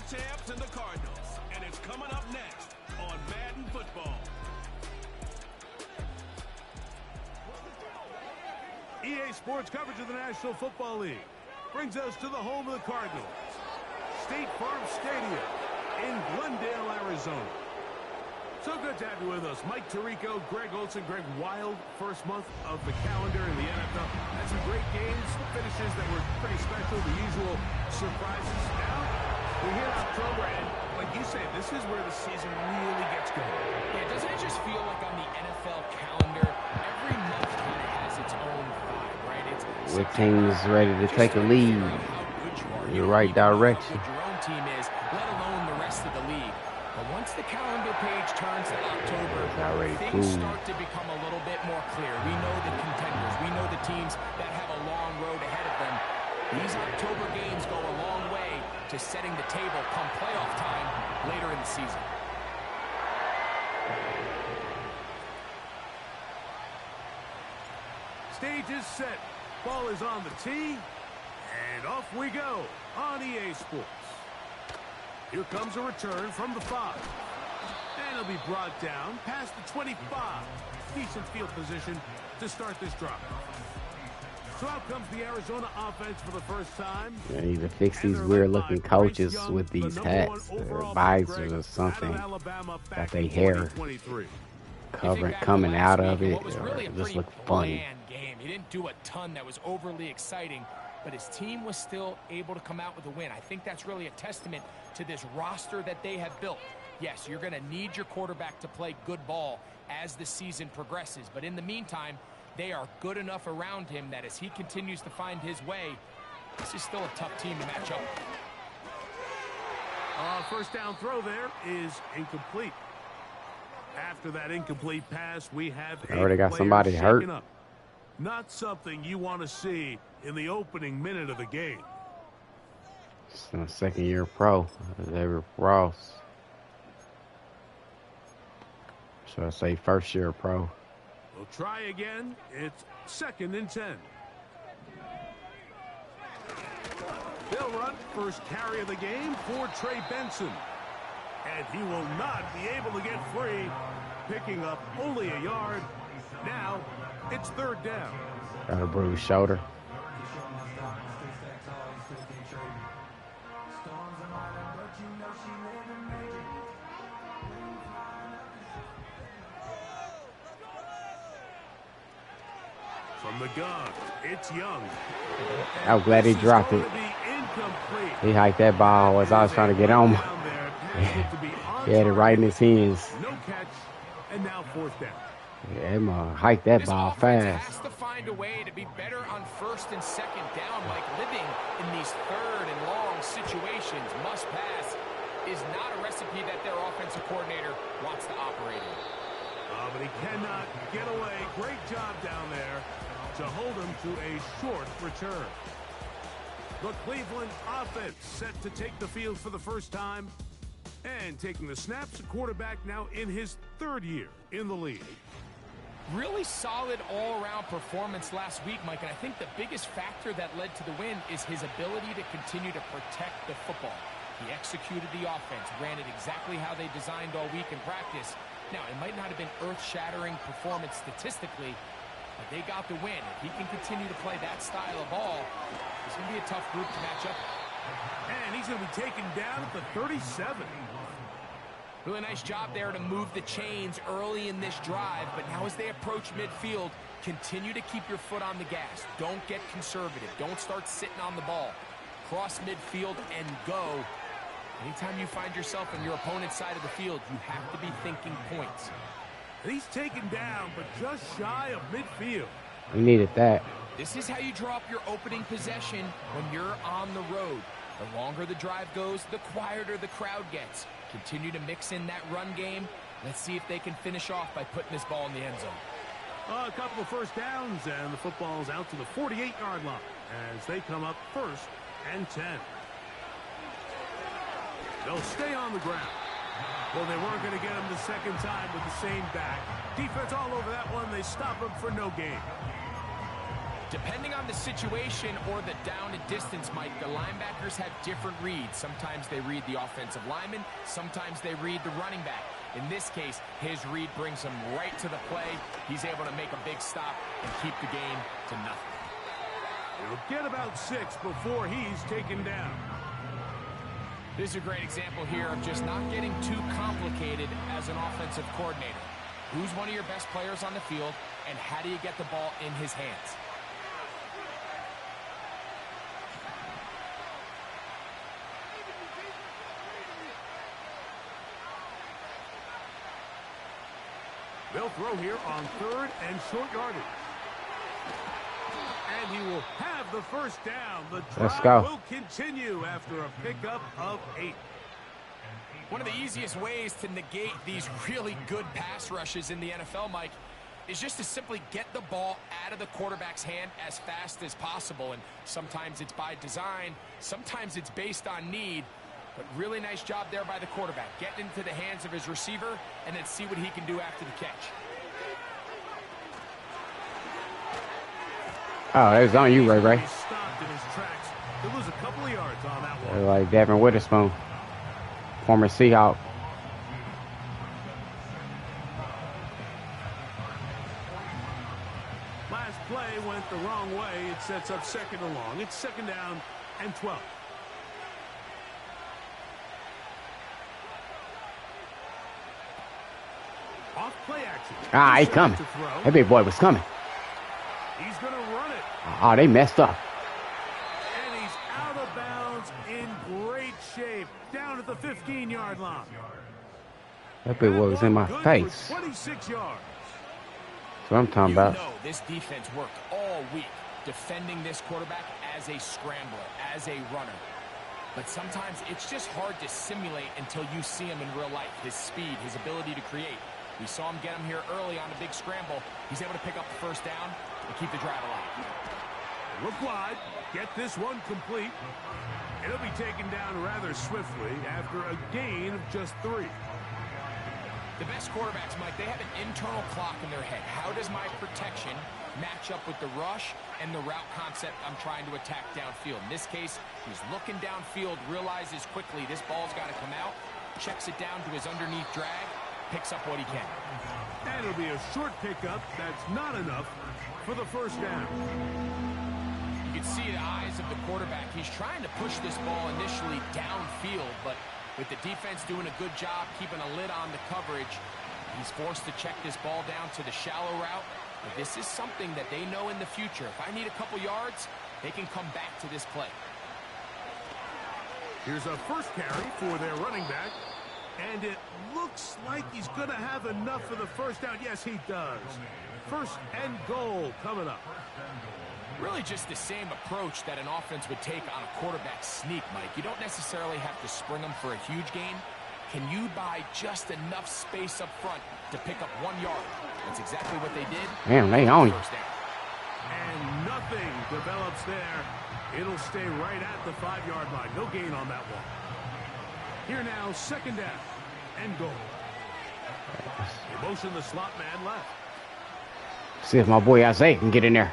champs and the Cardinals, and it's coming up next on Madden Football. EA Sports coverage of the National Football League brings us to the home of the Cardinals, State Farm Stadium in Glendale, Arizona. So good to have you with us. Mike Tirico, Greg Olson, Greg Wild, first month of the calendar in the NFL. Had some great games, finishes that were pretty special, the usual surprises. Now, we hit October, and like you say, this is where the season really gets going. Yeah, doesn't it just feel like on the NFL calendar, every month kind of has its own vibe, right? With teams ready to take a lead in the right direction. How good your own team is, let alone the rest of the league. But once the calendar page turns to October, things start to become a little bit more clear. We know the contenders. We know the teams that have a long road ahead of them. These October games go a long way to setting the table come playoff time later in the season. Stage is set. Ball is on the tee. And off we go on EA Sports. Here comes a return from the 5. And it'll be brought down past the 25. Decent field position to start this drive. So out comes the Arizona offense for the first time. They need to fix these weird-looking coaches with these hats or visors or something. Got their hair coming out of it. It just look funny. Game. He didn't do a ton that was overly exciting, but his team was still able to come out with a win. I think that's really a testament to this roster that they have built. Yes, you're going to need your quarterback to play good ball as the season progresses, but in the meantime, they are good enough around him that as he continues to find his way, this is still a tough team to match up. First down throw there is incomplete. After that incomplete pass, we have already got somebody hurt. Up. Not something you want to see in the opening minute of the game. It's a second-year pro, David Ross. Should I say first-year pro? We'll try again. It's 2nd and 10. They'll run first carry of the game for Trey Benson. And he will not be able to get free, picking up only a yard. Now, it's 3rd down. Got a bruised shoulder. From the gun, it's Young. I'm glad he dropped it. He hiked that ball as I was trying to get on. He had it right in his hands. No catch, and now 4th down. Yeah, him hike that ball fast. Has to find a way to be better on 1st and 2nd down, like living in these 3rd and long situations. Must pass is not a recipe that their offensive coordinator wants to operate in. But he cannot get away. Great job down there to hold him to a short return. The Cleveland offense set to take the field for the first time. And taking the snaps, a quarterback now in his 3rd year in the league. Really solid all-around performance last week, Mike, and I think the biggest factor that led to the win is his ability to continue to protect the football. He executed the offense, ran it exactly how they designed all week in practice. Now, it might not have been earth-shattering performance statistically, but they got the win. If he can continue to play that style of ball, it's going to be a tough group to match up. And he's going to be taken down at the 37. Really nice job there to move the chains early in this drive, but now as they approach midfield, continue to keep your foot on the gas. Don't get conservative. Don't start sitting on the ball. Cross midfield and go. Anytime you find yourself on your opponent's side of the field, you have to be thinking points. He's taken down, but just shy of midfield. We needed that. This is how you draw up your opening possession when you're on the road. The longer the drive goes, the quieter the crowd gets. Continue to mix in that run game. Let's see if they can finish off by putting this ball in the end zone. A couple of first downs, and the football's out to the 48-yard line as they come up 1st and 10. They'll stay on the ground. Well, they weren't going to get him the second time with the same back. Defense all over that one. They stop him for no gain. Depending on the situation or the down and distance, Mike, the linebackers have different reads. Sometimes they read the offensive lineman. Sometimes they read the running back. In this case, his read brings him right to the play. He's able to make a big stop and keep the game to nothing. He'll get about 6 before he's taken down. This is a great example here of just not getting too complicated as an offensive coordinator. Who's one of your best players on the field, and how do you get the ball in his hands? They'll throw here on 3rd and short yardage. And he will have the first down. The drive will continue after a pickup of 8. One of the easiest ways to negate these really good pass rushes in the NFL, Mike, is just to simply get the ball out of the quarterback's hand as fast as possible. And sometimes it's by design, sometimes it's based on need. But really nice job there by the quarterback. Get into the hands of his receiver and then see what he can do after the catch. Oh, it was on you, Ray Ray. He stopped in his tracks. He'll lose a couple of yards on that one. Like Devin Witherspoon, former Seahawk. Last play went the wrong way. It sets up 2nd and long. It's 2nd down and 12. Off play action. Ah, he's coming. That big boy was coming. He's going to run it. Oh, they messed up. And he's out of bounds in great shape. Down at the 15-yard line. That big boy was in my face. 26 yards. That's what I'm talking about. You know this defense worked all week defending this quarterback as a scrambler, as a runner. But sometimes it's just hard to simulate until you see him in real life. His speed, his ability to create. We saw him get him here early on the big scramble. He's able to pick up the first down and keep the drive alive. Look wide. Get this one complete. It'll be taken down rather swiftly after a gain of just 3. The best quarterbacks, Mike, they have an internal clock in their head. How does my protection match up with the rush and the route concept I'm trying to attack downfield? In this case, he's looking downfield, realizes quickly this ball's got to come out, checks it down to his underneath drag, picks up what he can. And it'll be a short pickup. That's not enough for the first down. You can see the eyes of the quarterback. He's trying to push this ball initially downfield, but with the defense doing a good job keeping a lid on the coverage, he's forced to check this ball down to the shallow route. But this is something that they know in the future. If I need a couple yards, they can come back to this play. Here's a first carry for their running back. And it looks like he's going to have enough for the first down. Yes, he does. 1st and goal coming up. Really just the same approach that an offense would take on a quarterback sneak, Mike. You don't necessarily have to spring them for a huge gain. Can you buy just enough space up front to pick up 1 yard? That's exactly what they did. Damn, they own you. And nothing develops there. It'll stay right at the 5-yard line. No gain on that one. Here now, 2nd down and goal. They motion the slot man left. See if my boy Isaiah can get in there.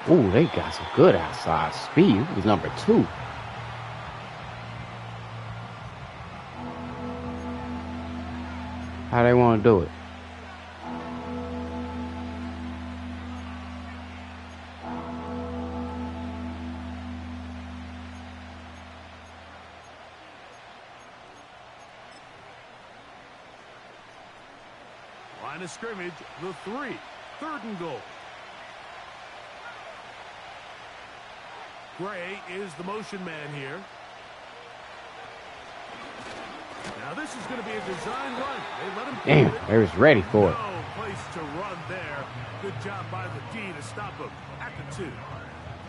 Ooh, they got some good outside speed. He's number 2. How they want to do it? Line of scrimmage, the 3. 3rd and goal. Gray is the motion man here. Now this is going to be a design run. They let him. Damn, they was ready for it. No place to run there. Good job by the D to stop him at the 2.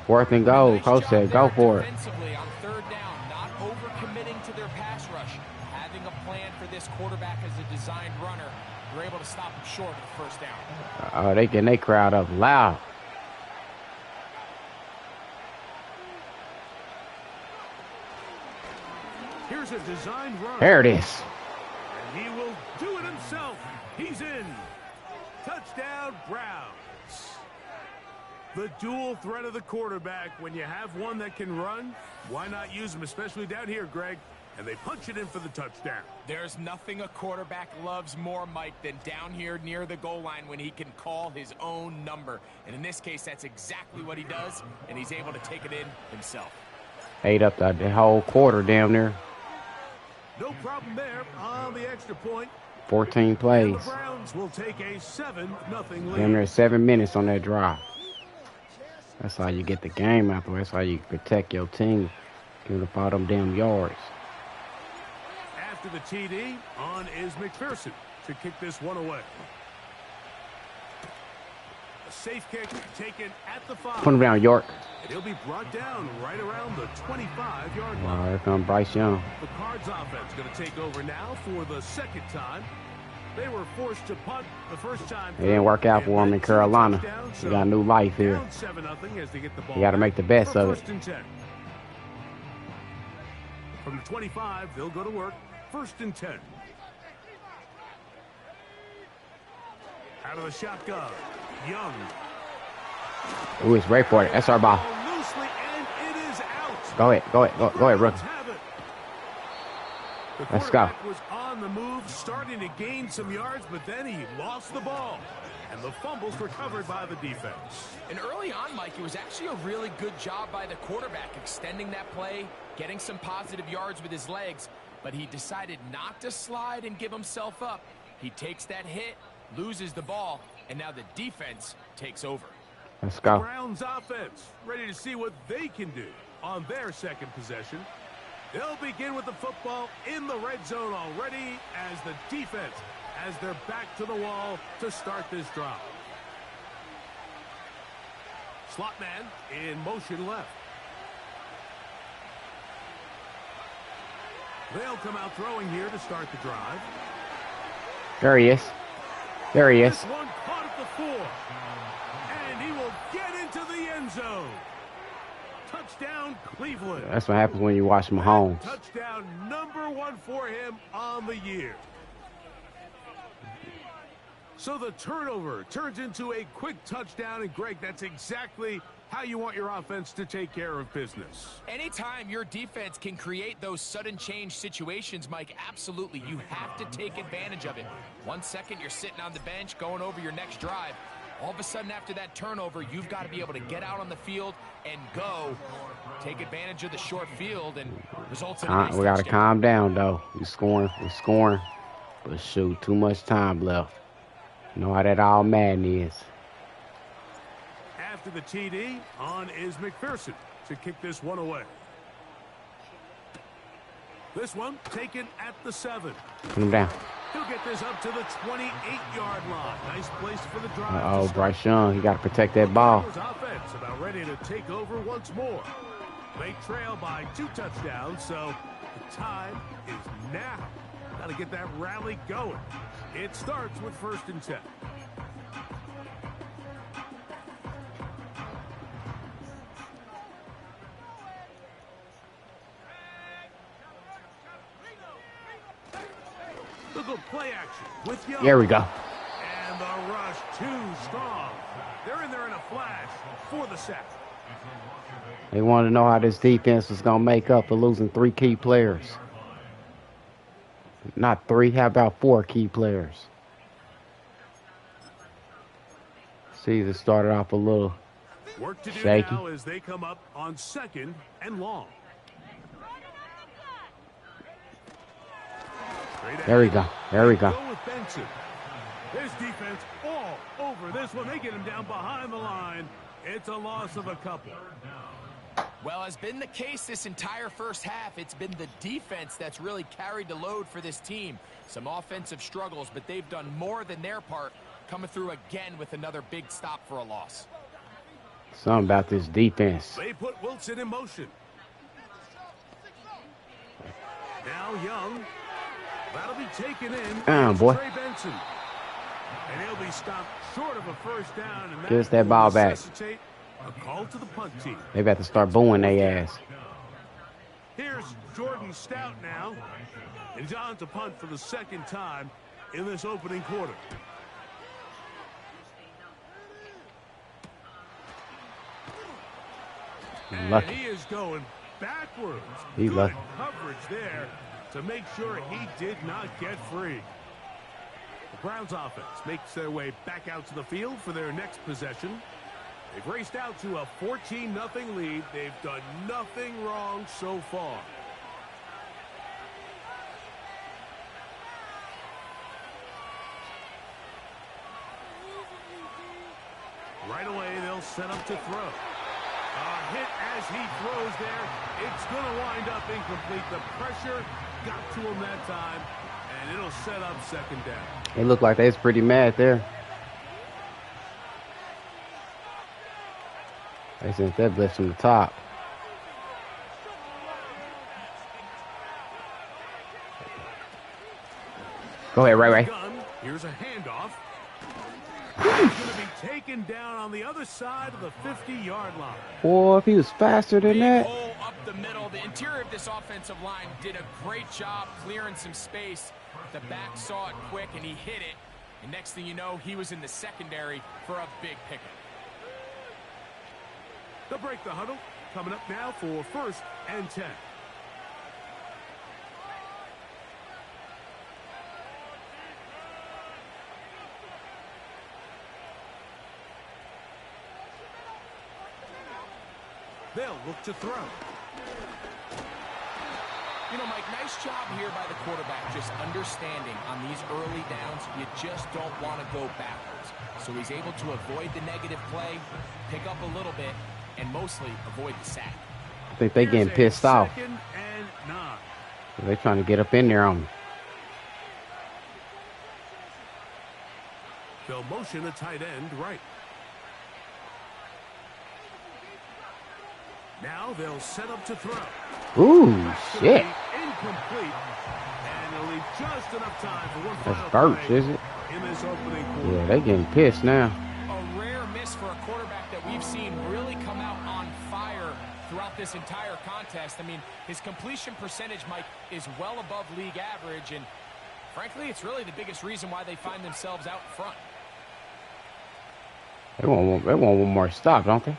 4th and goal. Coach said, go for it. Defensively on 3rd down, not overcommitting to their pass rush, having a plan for this quarterback as a designed runner. They're able to stop him short of the first down. Oh, they getting their crowd up loud. Here's a designed run. There it is. And he will do it himself. He's in. Touchdown, Browns. The dual threat of the quarterback. When you have one that can run, why not use him, especially down here, Greg? And they punch it in for the touchdown. There's nothing a quarterback loves more, Mike, than down here near the goal line when he can call his own number. And in this case, that's exactly what he does, and he's able to take it in himself. Ate up the whole quarter down there. No problem there on the extra point. 14 plays. The Browns will take a 7-0 lead. Damn near 7 minutes on that drive. That's how you get the game out the way. That's how you protect your team. Give up all them damn yards. After the TD, on is McPherson to kick this one away. A safe kick taken at the 5. Put him down, York. He'll be brought down right around the 25-yard line. Oh, here comes Bryce Young. The Cards offense going to take over now for the second time. They were forced to punt the first time. It didn't work out for him in Carolina. We got a new life here. Down 7-0 as they get the ball. You got to make the best of it. First and 10. From the 25, they'll go to work. First and 10. Out of the shotgun, Young. Ooh, it's right for it. That's our ball. Loosely, and it is out. Go ahead, rookie. Let's go. Was on the move, starting to gain some yards, but then he lost the ball. And the fumble's recovered by the defense. And early on, Mike, it was actually a really good job by the quarterback, extending that play, getting some positive yards with his legs, but he decided not to slide and give himself up. He takes that hit, loses the ball, and now the defense takes over. Let's go. The Browns offense ready to see what they can do on their second possession. They'll begin with the football in the red zone already as the defense has their back to the wall to start this drive. Slot man in motion left. They'll come out throwing here to start the drive. There he is. There he is. This one caught at the 4. And he will get into the end zone. Touchdown, Cleveland. That's what happens when you watch Mahomes. Touchdown number 1 for him on the year. So the turnover turns into a quick touchdown. And, Greg, that's exactly how you want your offense to take care of business. Anytime your defense can create those sudden change situations, Mike, absolutely, you have to take advantage of it. 1 second, you're sitting on the bench going over your next drive. All of a sudden, after that turnover, you've got to be able to get out on the field and go. Take advantage of the short field and results in a nice We got to touchdown. calm down, though. We're scoring. But, shoot, too much time left. You know how that all Madden is. After the TD, on is McPherson to kick this one away. This one taken at the 7. Put him down. He'll get this up to the 28-yard line. Nice place for the drive. Uh-oh, Bryce Young. He got to protect that ball. Offense about ready to take over once more. They trail by 2 touchdowns, so the time is now. Got to get that rally going. It starts with first and 10. Look at play action with Young. There we go. And the rush too strong. They're in there in a flash for the sack. They wanted to know how this defense was going to make up for losing 3 key players. Not 3, how about 4 key players? Caesar started off a little Work to do shaky. now as they come up on 2nd and long. There we go. There we go. Go with Benson. His defense all over this one. They get him down behind the line. It's a loss of a couple. Well, has been the case this entire first half. It's been the defense that's really carried the load for this team. Some offensive struggles, but they've done more than their part, coming through again with another big stop for a loss. Something about this defense. They put Wilson in motion. Now Young. That'll be taken in. Boy. Trey Benson. And he'll be stopped short of a first down. And Give us that ball back. A call to the punt team. They about to start booing their ass. Here's Jordan Stout now. And he's on to punt for the second time in this opening quarter. And he is going backwards. He's Good lucky. coverage there to make sure he did not get free. The Browns offense makes their way back out to the field for their next possession. They've raced out to a 14-0 lead. They've done nothing wrong so far. Right away, they'll set up to throw. A hit as he throws there. It's going to wind up incomplete. The pressure got to him that time, and it'll set up second down. It looked like they was pretty mad there. They sent that blitz from the top. Go ahead, Ray. Here's a handoff. He's going to be taken down on the other side of the 50-yard line. Boy, if he was faster than that. Hole up the middle. The interior of this offensive line did a great job clearing some space. The back saw it quick, and he hit it. And next thing you know, he was in the secondary for a big pickup. They'll break the huddle. Coming up now for 1st and 10. They'll look to throw. You know, Mike, nice job here by the quarterback, just understanding on these early downs, you just don't want to go backwards. So he's able to avoid the negative play, pick up a little bit, and mostly avoid the sack. I think they getting pissed off. 2nd and 9. They're trying to get up in there on me. They'll motion a tight end right. Now they'll set up to throw. Ooh, shit. Incomplete. And they'll leave just enough time for one That's final Burks, play is it? in this opening quarter. Yeah, they getting pissed now. A rare miss for a quarterback that we've seen really come out on fire throughout this entire contest. I mean, his completion percentage, Mike, is well above league average, and frankly, it's really the biggest reason why they find themselves out front. They want one more stop, don't they?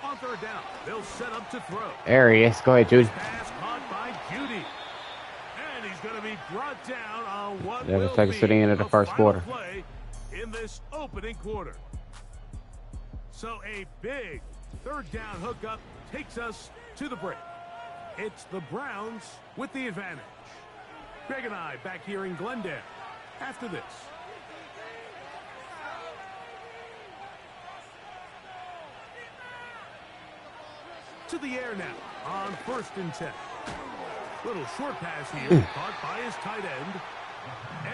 On 3rd down, they'll set up to throw. There he is. Go ahead, Judy. Pass caught by Judy. And he's going to be brought down on what That'll will take us to the end of the be first final quarter. play in this opening quarter. So a big 3rd down hookup takes us to the break. It's the Browns with the advantage. Greg and I back here in Glendale after this. To the air now on 1st and 10. Little short pass here, caught by his tight end.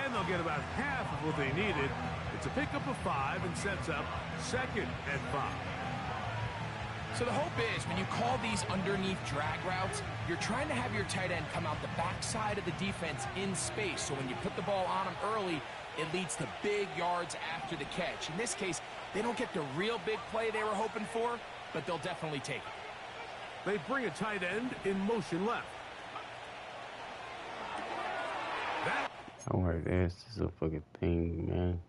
And they'll get about half of what they needed. It's a pickup of 5 and sets up 2nd and 5. So the hope is when you call these underneath drag routes, you're trying to have your tight end come out the backside of the defense in space. So when you put the ball on him early, it leads to big yards after the catch. In this case, they don't get the real big play they were hoping for, but they'll definitely take it. They bring a tight end in motion left. Oh, this is a fucking thing, man.